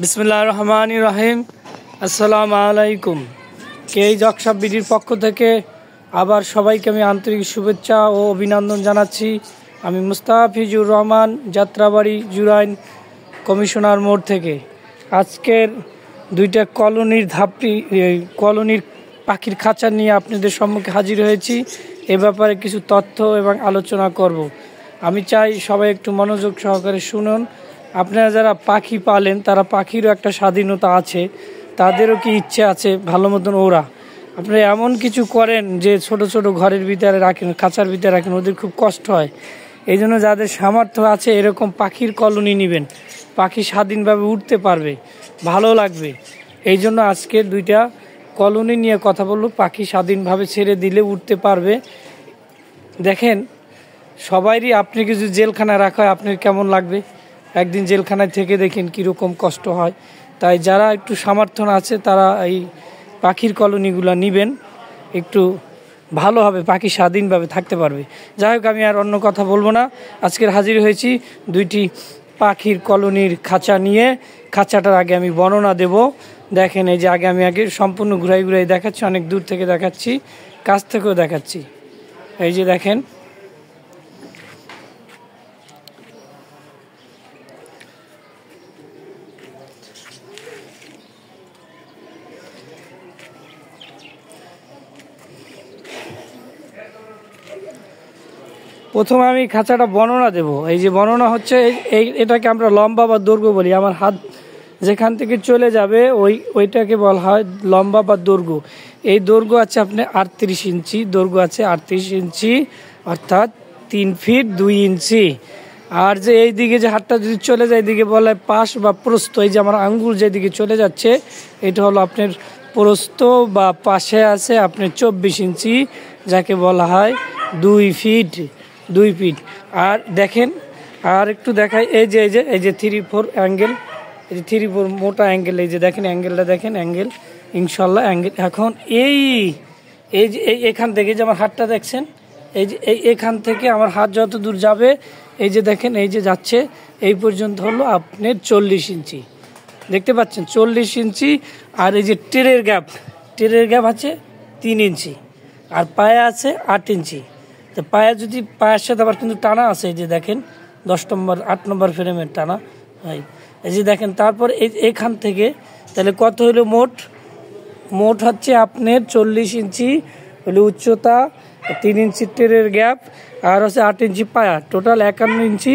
বিসমিল্লাহির রহমানির রহিম। আসসালামু আলাইকুম। কেই জকশপ বিডির পক্ষ থেকে আবার সবাইকে আমি আন্তরিক শুভেচ্ছা ও অভিনন্দন জানাচ্ছি। আমি মুস্তাফিজুর রহমান, যাত্রাবাড়ি জুরাইন কমিশনার মোড় থেকে। আজকের দুইটা কলোনির পাখির খাঁচা নিয়ে আপনাদের সম্মুখে হাজির হয়েছি। এ ব্যাপারে কিছু তথ্য এবং আলোচনা করব। আমি চাই সবাই একটু মনোযোগ সহকারে শুনুন। আপনারা যারা পাখি পালেন তারা পাখিরও একটা স্বাধীনতা আছে, তাদেরও কি ইচ্ছে আছে ভালো মতন ওরা। আপনারা এমন কিছু করেন যে ছোট ছোট ঘরের ভিতরে রাখেন, খাঁচার ভিতরে রাখেন, ওদের খুব কষ্ট হয়। এই জন্য যাদের সামর্থ্য আছে এরকম পাখির কলোনি নেবেন, পাখি স্বাধীনভাবে উঠতে পারবে, ভালো লাগবে। এই জন্য আজকে দুইটা কলোনি নিয়ে কথা বলবো। পাখি স্বাধীনভাবে ছেড়ে দিলে উঠতে পারবে। দেখেন, সবাইরই আপনি কিছু জেলখানায় রাখা হয়, আপনার কেমন লাগবে? একদিন জেলখানায় থেকে দেখেন কীরকম কষ্ট হয়। তাই যারা একটু সামর্থ্য আছে তারা এই পাখির কলোনিগুলো নেবেন, একটু ভালো হবে, পাখি স্বাধীনভাবে থাকতে পারবে। যাই হোক, আমি আর অন্য কথা বলবো না। আজকের হাজির হয়েছি দুইটি পাখির কলোনির খাঁচা নিয়ে। খাঁচাটার আগে আমি বর্ণনা দেব। দেখেন, এই যে আগে সম্পূর্ণ ঘুরাই দেখাচ্ছি, অনেক দূর থেকে দেখাচ্ছি, কাছ থেকেও দেখাচ্ছি। এই যে দেখেন, প্রথমে আমি খাঁচাটা বর্ণনা দেব। এই যে বর্ণনা হচ্ছে, এটাকে আমরা লম্বা বা দৈর্ঘ্য বলি। আমার হাত যেখান থেকে চলে যাবে ওইটাকে বলা হয় লম্বা বা দৈর্ঘ্য। এই দৈর্ঘ্য আছে আপনার 38 ইঞ্চি, দৈর্ঘ্য আছে 38 ইঞ্চি, অর্থাৎ 3 ফিট 2 ইঞ্চি। আর যে এই দিকে যে হাতটা যদি চলে যায়, এদিকে বলা হয় পাশ বা প্রস্থ। এই যে আমার আঙ্গুল যেদিকে চলে যাচ্ছে এটা হলো আপনার প্রস্থ বা পাশে আছে আপনার 24 ইঞ্চি, যাকে বলা হয় 2 ফিট। আর দেখেন, আর একটু দেখাই, এই যে 3-4 অ্যাঙ্গেল, এই যে 3-4 মোটা অ্যাঙ্গেল। এই যে দেখেন অ্যাঙ্গেলটা, দেখেন অ্যাঙ্গেল, ইনশাল্লাহ অ্যাঙ্গেল। এখন এই যে এখান থেকে যে আমার হাতটা দেখছেন, এই যে এখান থেকে আমার হাত যত দূর যাবে, এই যে দেখেন, এই যে যাচ্ছে এই পর্যন্ত হলো আপনার 40 ইঞ্চি। দেখতে পাচ্ছেন 40 ইঞ্চি। আর এই যে টেরের গ্যাপ আছে 3 ইঞ্চি, আর পায়ে আছে 8 ইঞ্চি। তো পায়ের সাথে আবার কিন্তু টানা আছে, এই যে দেখেন 10 নম্বর 8 নম্বর ফ্রেমের টানা। এই যে দেখেন, তারপর এখান থেকে তাহলে কত হলো মোট হচ্ছে আপনার 40 ইঞ্চি হলো উচ্চতা, 3 ইঞ্চি টেরের গ্যাপ, আর হচ্ছে 8 ইঞ্চি পায়া, টোটাল 51 ইঞ্চি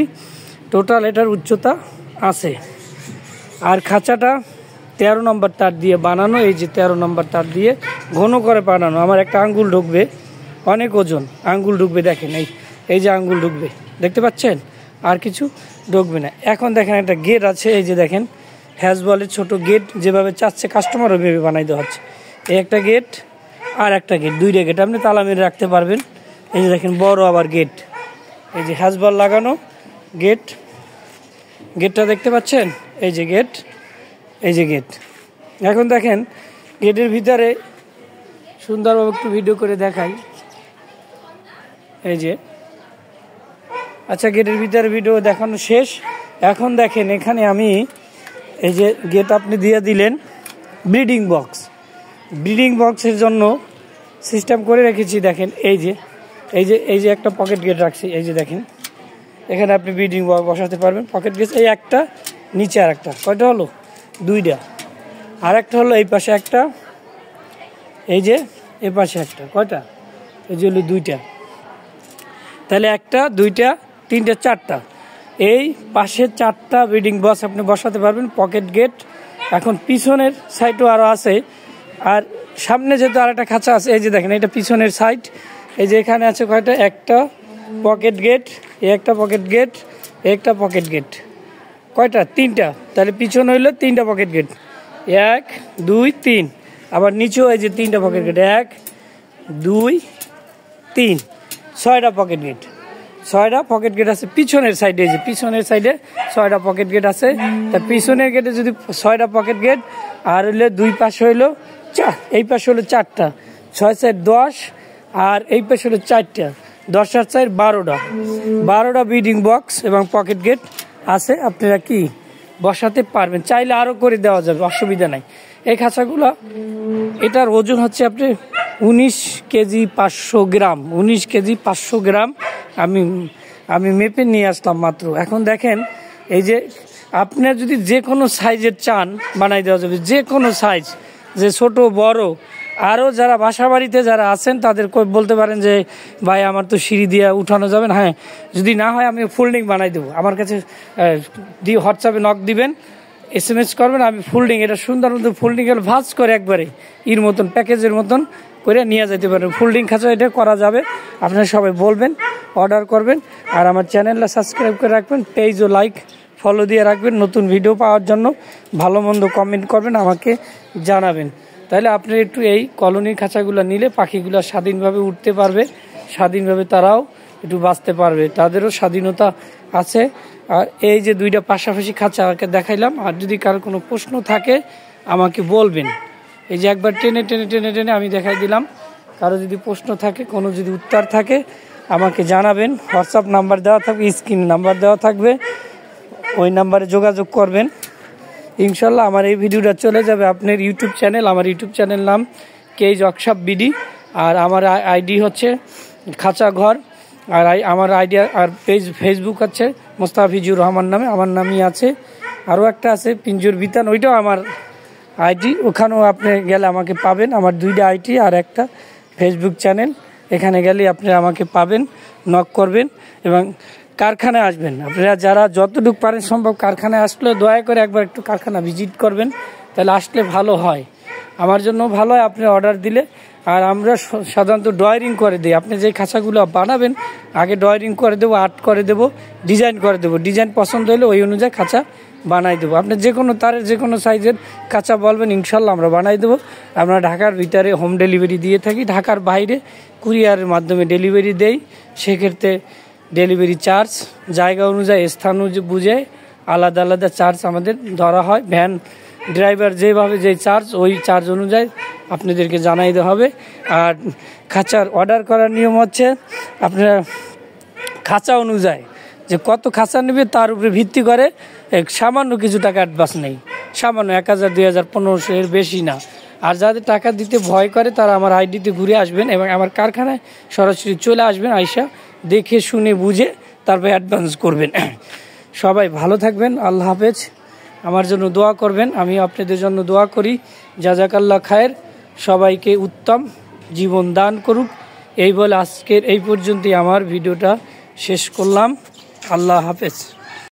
টোটাল এটার উচ্চতা আছে। আর খাঁচাটা 13 নম্বর তার দিয়ে বানানো। এই যে 13 নম্বর তার দিয়ে ঘন করে বানানো। আমার একটা আঙ্গুল ঢুকবে, অনেক ওজন আঙ্গুল ঢুকবে। দেখেন এই যে আঙ্গুল ঢুকবে, দেখতে পাচ্ছেন, আর কিছু ঢুকবে না। এখন দেখেন একটা গেট আছে, এই যে দেখেন হ্যাজ বলের ছোট গেট, যেভাবে চাচ্ছে কাস্টমার ওইভাবে বানাই দেওয়া হচ্ছে। এই একটা গেট আর একটা গেট, 2টা গেট আপনি তালা মেরে রাখতে পারবেন। এই যে দেখেন বড় আবার গেট, এই যে হ্যাজ বল লাগানো গেটটা দেখতে পাচ্ছেন। এই যে গেট। এখন দেখেন গেটের ভিতরে সুন্দরভাবে একটু ভিডিও করে দেখাই। এই যে, আচ্ছা, গেটের ভিতরে ভিডিও দেখানো শেষ। এখন দেখেন এখানে আমি এই যে গেট আপনি দিয়ে দিলেন, ব্রিডিং বক্সের জন্য সিস্টেম করে রেখেছি। দেখেন এই যে একটা পকেট গেট রাখছি। এই যে দেখেন, এখানে আপনি ব্রিডিং বক্স বসাতে পারবেন। পকেট গেট এই একটা, নিচে আর একটা, কয়টা হলো? 2টা। আর একটা হলো এই পাশে একটা, এই যে এ পাশে একটা, কয়টা? এই যে হলো 2টা। তাহলে 1টা 2টা 3টা 4টা, এই পাশে 4টা ব্রিডিং বক্স আপনি বসাতে পারবেন, পকেট গেট। এখন পিছনের সাইডও আরও আছে, আর সামনে যেহেতু আর একটা খাঁচা আছে। এই যে দেখেন, এটা পিছনের সাইড। এই যে এখানে আছে কয়টা? একটা পকেট গেট, একটা পকেট গেট, একটা পকেট গেট, কয়টা? 3টা। তাহলে পিছনে হইলো 3টা পকেট গেট, 1 2 3। আবার নিচেও এই যে 3টা পকেট গেট, 1 2 3, 6টা পকেট গেট। 6টা পকেট গেট আছে পিছনের সাইডে। এই যে পিছনের সাইডে 6টা পকেট গেট আছে। তা পিছনের গেটে যদি 6টা পকেট গেট, আর হইলে 2 পাশে হইলো 4, এই পাশে হলো 4টা, 6 4 10, আর এই পাশে হলো 4টা, 10 আর 4 12টা ব্রিডিং বক্স এবং পকেট গেট আছে। আপনারা কি বসাতে পারবেন, চাইলে আরও করে দেওয়া যাবে, অসুবিধা নাই। এই খাঁচাগুলো এটার ওজন হচ্ছে আপনি 19 কেজি 500 গ্রাম, 19 কেজি 500 গ্রাম আমি মেপে নিয়ে আসলাম মাত্র। এখন দেখেন এই যে আপনার যদি যে কোনো সাইজের চান বানাই দেওয়া যাবে, যে কোনো সাইজ, যে ছোট বড়। আরও যারা বাসা বাড়িতে যারা আছেন তাদের বলতে পারেন যে ভাই আমার তো সিঁড়ি দিয়ে উঠানো যাবে না, হ্যাঁ যদি না হয় আমি ফোল্ডিং বানাই দেবো, আমার কাছে দিয়ে হোয়াটসঅ্যাপে নক দিবেন, SMS করবেন, আমি ফোল্ডিং এটা সুন্দর মতো ফোল্ডিং ভাঁজ করে একবারে এর মতন প্যাকেজের মতন করে নিয়ে যেতে পারেন। ফোল্ডিং খাঁচা এটা করা যাবে, আপনারা সবাই বলবেন, অর্ডার করবেন। আর আমার চ্যানেলটা সাবস্ক্রাইব করে রাখবেন, পেজ ও লাইক ফলো দিয়ে রাখবেন, নতুন ভিডিও পাওয়ার জন্য ভালো মন্দ কমেন্ট করবেন, আমাকে জানাবেন। তাহলে আপনি একটু এই কলোনির খাঁচাগুলো নিলে পাখিগুলো স্বাধীনভাবে উঠতে পারবে, স্বাধীনভাবে তারাও একটু বাঁচতে পারবে, তাদেরও স্বাধীনতা আছে। আর এই যে দুইটা পাশাপাশি খাঁচা দেখাইলাম, আর যদি কারো কোনো প্রশ্ন থাকে আমাকে বলবেন। এই যে একবার টেনে টেনে টেনে টেনে আমি দেখাই দিলাম, কারো যদি প্রশ্ন থাকে, কোনো যদি উত্তর থাকে আমাকে জানাবেন। হোয়াটসঅ্যাপ নাম্বার দেওয়া থাকবে, স্ক্রিন নাম্বার দেওয়া থাকবে, ওই নাম্বারে যোগাযোগ করবেন। ইনশাল্লাহ আমার এই ভিডিওটা চলে যাবে আপনার ইউটিউব চ্যানেল, আমার ইউটিউব চ্যানেল নাম কেজ ওয়ার্কশপ বিডি, আর আমার আইডি হচ্ছে খাঁচা ঘর, আর আমার আইডি আর ফেসবুক আছে মোস্তাফিজুর রহমান নামে, আমার নামই আছে। আরও একটা আছে পিঞ্জুর বিতান, ওইটাও আমার আইডি, ওখানেও আপনি গেলে আমাকে পাবেন। আমার দুইটা আইডি আর একটা ফেসবুক চ্যানেল, এখানে গেলে আপনি আমাকে পাবেন, নক করবেন এবং কারখানায় আসবেন। আপনারা যারা যতটুকু পারেন সম্ভব কারখানায় আসলে দয়া করে একবার একটু কারখানা ভিজিট করবেন, তাহলে আসলে ভালো হয়, আমার জন্য ভালো হয় আপনি অর্ডার দিলে। আর আমরা সাধারণত ড্রয়িং করে দিই, আপনি যে খাঁচাগুলো বানাবেন আগে ড্রয়িং করে দেবো, আর্ট করে দেবো, ডিজাইন করে দেবো, ডিজাইন পছন্দ হলে ওই অনুযায়ী খাঁচা বানাই দেবো। আপনি যে কোনো তারের যে কোনো সাইজের খাঁচা বলবেন, ইনশাল্লাহ আমরা বানাই দেবো। আমরা ঢাকার ভিতরে হোম ডেলিভারি দিয়ে থাকি, ঢাকার বাইরে কুরিয়ারের মাধ্যমে ডেলিভারি দেই। সেক্ষেত্রে ডেলিভারি চার্জ জায়গা অনুযায়ী, স্থান বুঝে আলাদা আলাদা চার্জ আমাদের ধরা হয়। ভ্যান ড্রাইভার যেভাবে যে চার্জ, ওই চার্জ অনুযায়ী আপনাদেরকে জানাই দেওয়া হবে। আর খাঁচার অর্ডার করার নিয়ম হচ্ছে আপনারা খাঁচা অনুযায়ী যে কত খাঁচা নেবে তার উপরে ভিত্তি করে সামান্য কিছু টাকা অ্যাডভান্স নেই, সামান্য 1000, 2000, 1500, এর বেশি না। আর যাদের টাকা দিতে ভয় করে তারা আমার আইডিতে ঘুরে আসবেন এবং আমার কারখানায় সরাসরি চলে আসবেন, আইসা দেখে শুনে বুঝে তারপর অ্যাডভান্স করবেন। সবাই ভালো থাকবেন, আল্লাহ হাফেজ। আমার জন্য দোয়া করবেন, আমি আপনাদের জন্য দোয়া করি। জাযাকাল্লাহ খায়ের, সবাইকে উত্তম জীবন দান করুক। এই বলে আজকের এই পর্যন্তই আমার ভিডিওটা শেষ করলাম। আল্লাহ হাফেজ।